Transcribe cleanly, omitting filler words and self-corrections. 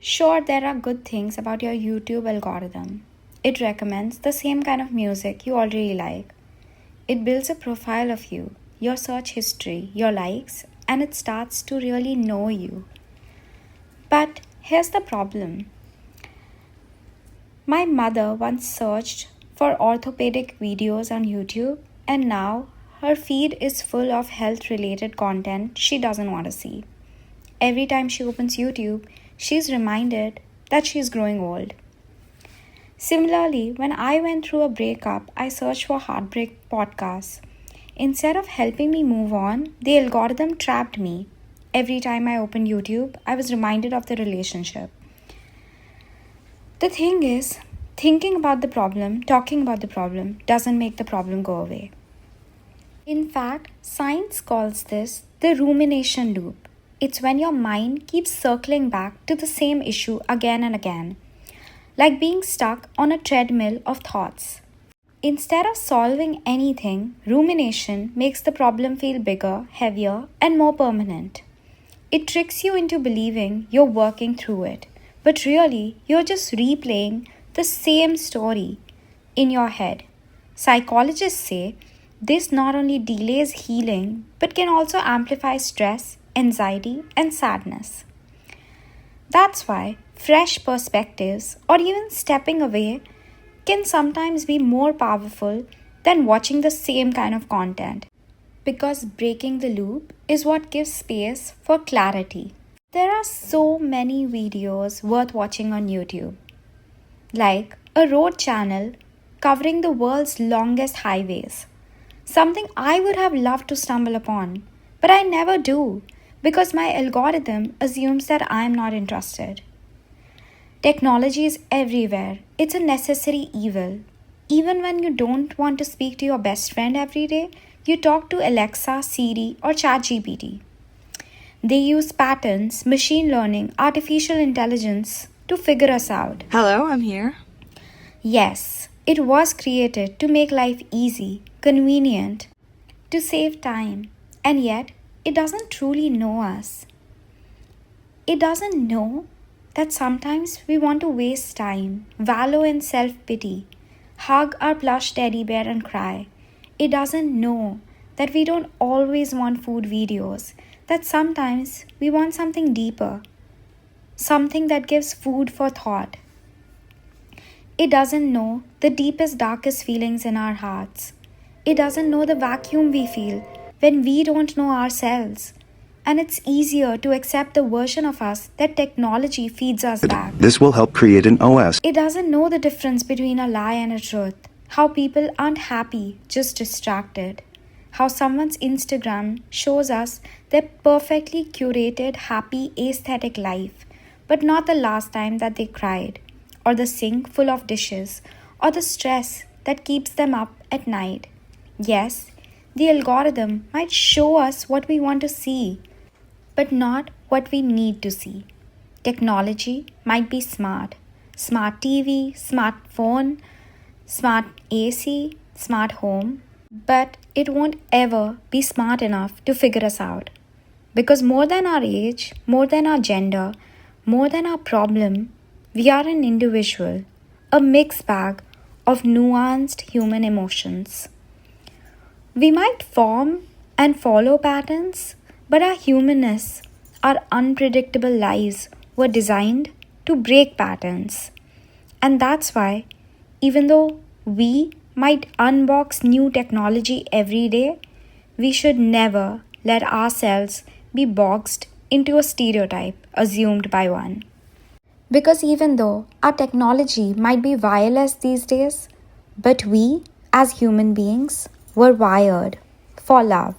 Sure, there are good things about your YouTube algorithm. It recommends the same kind of music you already like. It builds a profile of you, your search history, your likes, and it starts to really know you. But here's the problem. My mother once searched for orthopedic videos on YouTube, and now her feed is full of health related content she doesn't want to see. Every time she opens YouTube, she's reminded that she's growing old. Similarly, when I went through a breakup, I searched for heartbreak podcasts. Instead of helping me move on, the algorithm trapped me. Every time I opened YouTube, I was reminded of the relationship. The thing is, thinking about the problem, talking about the problem, doesn't make the problem go away. In fact, science calls this the rumination loop. It's when your mind keeps circling back to the same issue again and again, like being stuck on a treadmill of thoughts. Instead of solving anything, rumination makes the problem feel bigger, heavier, and more permanent. It tricks you into believing you're working through it, but really, you're just replaying the same story in your head. Psychologists say this not only delays healing but can also amplify stress, anxiety, and sadness. That's why fresh perspectives or even stepping away can sometimes be more powerful than watching the same kind of content, because breaking the loop is what gives space for clarity. There are so many videos worth watching on YouTube, like a road channel covering the world's longest highways, something I would have loved to stumble upon, but I never do because my algorithm assumes that I am not interested. Technology is everywhere. It's a necessary evil. Even when you don't want to speak to your best friend every day, you talk to Alexa, Siri, or ChatGPT. They use patterns, machine learning, artificial intelligence to figure us out. Hello, I'm here. Yes, it was created to make life easy, convenient, to save time, and yet it doesn't truly know us. It doesn't know that sometimes we want to waste time, wallow in self pity, hug our plush teddy bear and cry. It doesn't know that we don't always want food videos, that sometimes we want something deeper, something that gives food for thought. It doesn't know the deepest, darkest feelings in our hearts. It doesn't know the vacuum we feel when we don't know ourselves. And it's easier to accept the version of us that technology feeds us back. This will help create an OS. It doesn't know the difference between a lie and a truth. How people aren't happy, just distracted. How someone's Instagram shows us their perfectly curated, happy, aesthetic life, but not the last time that they cried, or the sink full of dishes, or the stress that keeps them up at night. Yes, the algorithm might show us what we want to see, but not what we need to see. Technology might be smart. Smart TV, smart phone, smart AC, smart home. But it won't ever be smart enough to figure us out. Because more than our age, more than our gender, more than our problem, we are an individual, a mixed bag of nuanced human emotions. We might form and follow patterns, but our humanness, our unpredictable lives were designed to break patterns. And that's why, even though we might unbox new technology every day, we should never let ourselves be boxed into a stereotype assumed by one. Because even though our technology might be wireless these days, but we, as human beings, were wired for love.